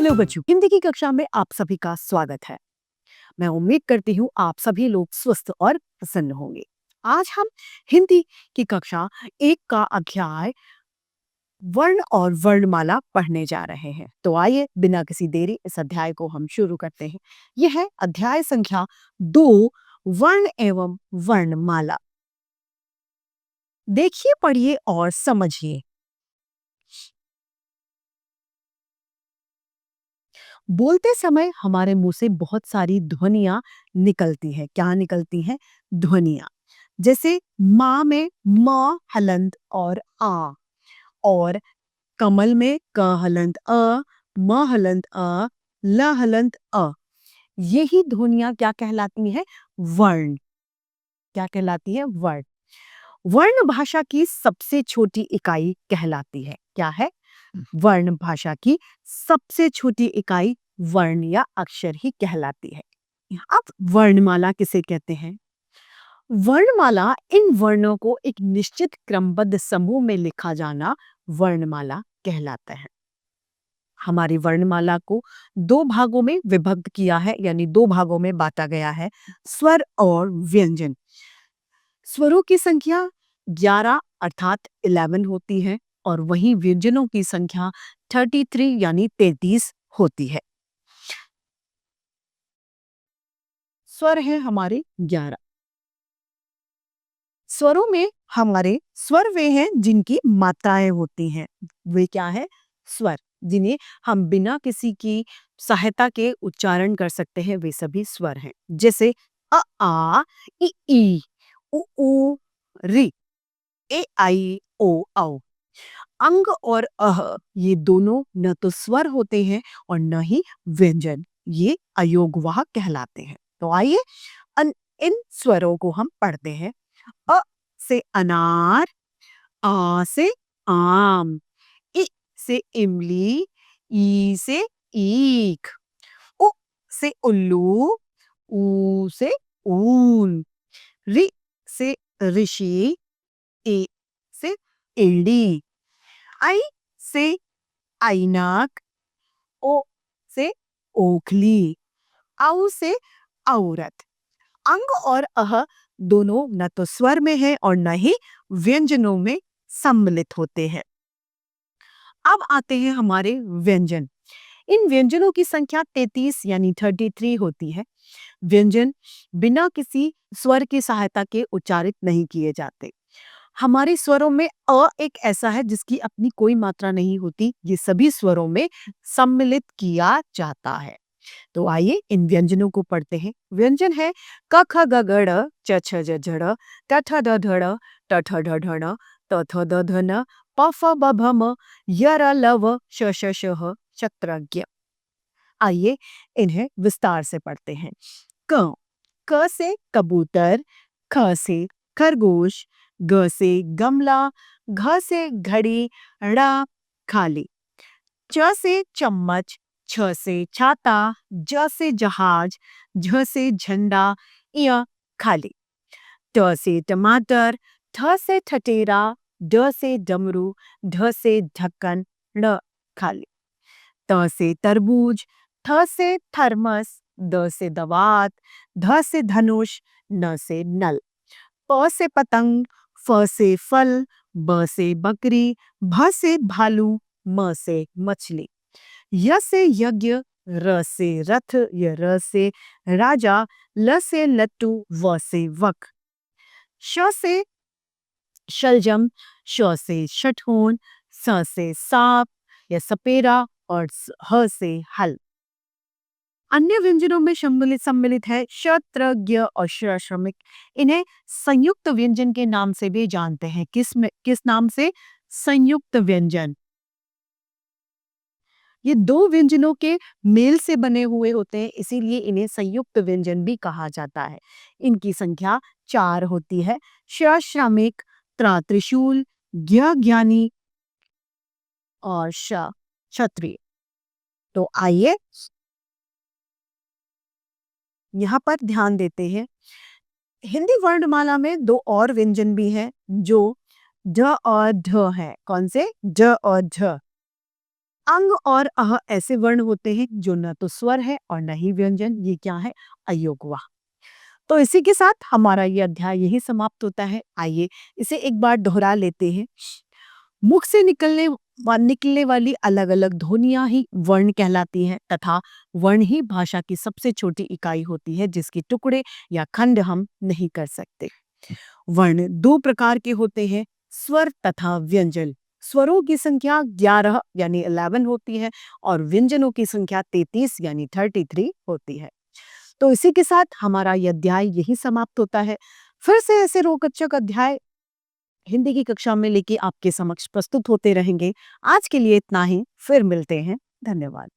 Hello बच्चों, हिंदी की कक्षा में आप सभी का स्वागत है। मैं उम्मीद करती हूँ आप सभी लोग स्वस्थ और प्रसन्न होंगे। आज हम हिंदी की कक्षा 1 का अध्याय वर्ण और वर्णमाला पढ़ने जा रहे हैं। तो आइए बिना किसी देरी इस अध्याय को हम शुरू करते हैं। यह है अध्याय संख्या 2 वर्ण एवं वर्णमाला। देखिए, पढ़िए और समझिए। बोलते समय हमारे मुंह से बहुत सारी ध्वनियां निकलती है। क्या निकलती हैं? ध्वनियां। जैसे माँ में म हलंत और आ, और कमल में क हलंत अ, म हलंत अ, ल हलंत अ। यही ध्वनियां क्या कहलाती हैं? वर्ण। क्या कहलाती है? वर्ण। वर्ण भाषा की सबसे छोटी इकाई कहलाती है। क्या है? वर्ण भाषा की सबसे छोटी इकाई वर्ण या अक्षर ही कहलाती है। अब वर्णमाला किसे कहते हैं? वर्णमाला इन वर्णों को एक निश्चित क्रमबद्ध समूह में लिखा जाना वर्णमाला कहलाता है। हमारी वर्णमाला को 2 भागों में विभक्त किया है, यानी 2 भागों में बांटा गया है, स्वर और व्यंजन। स्वरों की संख्या 11 अर्थात 11 होती है और वहीं व्यंजनों की संख्या 33 यानी 33 होती है। स्वर है हमारे 11। स्वरों में हमारे स्वर वे हैं जिनकी मात्राएं होती हैं। वे क्या है? स्वर, जिन्हें हम बिना किसी की सहायता के उच्चारण कर सकते हैं, वे सभी स्वर हैं। जैसे अ आ, इ ई, उ ऊ, रि, ए आई ओ औ। अंग और अह ये दोनों न तो स्वर होते हैं और न ही व्यंजन। ये अयोगवाह कहलाते हैं। तो आइए इन स्वरों को हम पढ़ते हैं। अ से अनार, आ से आम, इ से इमली, ई से ईख, उ से उल्लू, ऊ से ऊन, रि से ऋषि, ए से एड़ी, आई से ऐनक, ओ से ओखली, औ से औरत। अंग और अह दोनों न तो स्वर में है और न ही व्यंजनों में सम्मिलित होते हैं। अब आते हैं हमारे व्यंजन। इन व्यंजनों की संख्या 33 यानी 33 होती है। व्यंजन बिना किसी स्वर की सहायता के उच्चारित नहीं किए जाते। हमारे स्वरों में अ एक ऐसा है जिसकी अपनी कोई मात्रा नहीं होती। ये सभी स्वरों में सम्मिलित किया जाता है। तो आइए इन व्यंजनों को पढ़ते हैं। व्यंजन है क ख ग घ ड़ च छ ज झ ड़ ट ठ ड ढ ड़ ट ठ ड ढ ण त थ द ध न प फ ब भ म य र ल व श श श ह शत्रज्ञ। आइए इन्हें विस्तार से पढ़ते हैं। क से कबूतर, ख से खरगोश, ग से गमला, घ से घड़ी, ड़ खाली, च से चम्मच, छ से छाता, ज से जहाज, झ से झंडा, य खाली, ट से टमाटर, ठ से ठटेरा, ड से डमरू, ढ से ढक्कन, ड़ खाली, त से तरबूज, थ से थर्मस, द से दवात, ध से धनुष, न से नल, प से पतंग, फ से फल, ब से बकरी, भ से भालू, म से मछली, य से यज्ञ, र से रथ, य र से राजा, ल से लट्टू, व से वक, श से शलजम, श से शठोन, स से सांप या सपेरा और ह से हल। अन्य व्यंजनों में सम्मिलित है क्षत्रज्ञ और श्रमिक। इन्हें संयुक्त व्यंजन के नाम से भी जानते हैं। किस नाम से? संयुक्त व्यंजन। ये 2 व्यंजनों के मेल से बने हुए होते हैं, इसीलिए इन्हें संयुक्त व्यंजन भी कहा जाता है। इनकी संख्या 4 होती है। श श्रमिक, त्र त्रिशूल, ज्ञ ज्ञानी और श क्षत्रिय। तो आइए यहाँ पर ध्यान देते हैं। हिंदी वर्णमाला में 2 और व्यंजन भी हैं जो ढ और ढ है। कौन से? ढ और ढ। अंग और अह ऐसे वर्ण होते हैं जो न तो स्वर है और न ही व्यंजन। ये क्या है? अयोगवा। तो इसी के साथ हमारा ये अध्याय यही समाप्त होता है। आइए इसे एक बार दोहरा लेते हैं। मुख से निकलने वाली अलग-अलग ध्वनियाँ ही वर्ण कहलाती हैं तथा वर्ण ही भाषा की सबसे छोटी इकाई होती है जिसके टुकड़े या खंड हम नहीं कर सकते। वर्ण 2 प्रकार के होते हैं, स्वर तथा व्यंजन। स्वरों की संख्या 11 यानी 11 होती है और व्यंजनों की संख्या 33 यानी 33 होती है। तो इसी के साथ हमारा ये अध्याय यही समाप्त होता है। फिर से ऐसे रोचक अध्याय हिंदी की कक्षा में लेके आपके समक्ष प्रस्तुत होते रहेंगे। आज के लिए इतना ही, फिर मिलते हैं। धन्यवाद।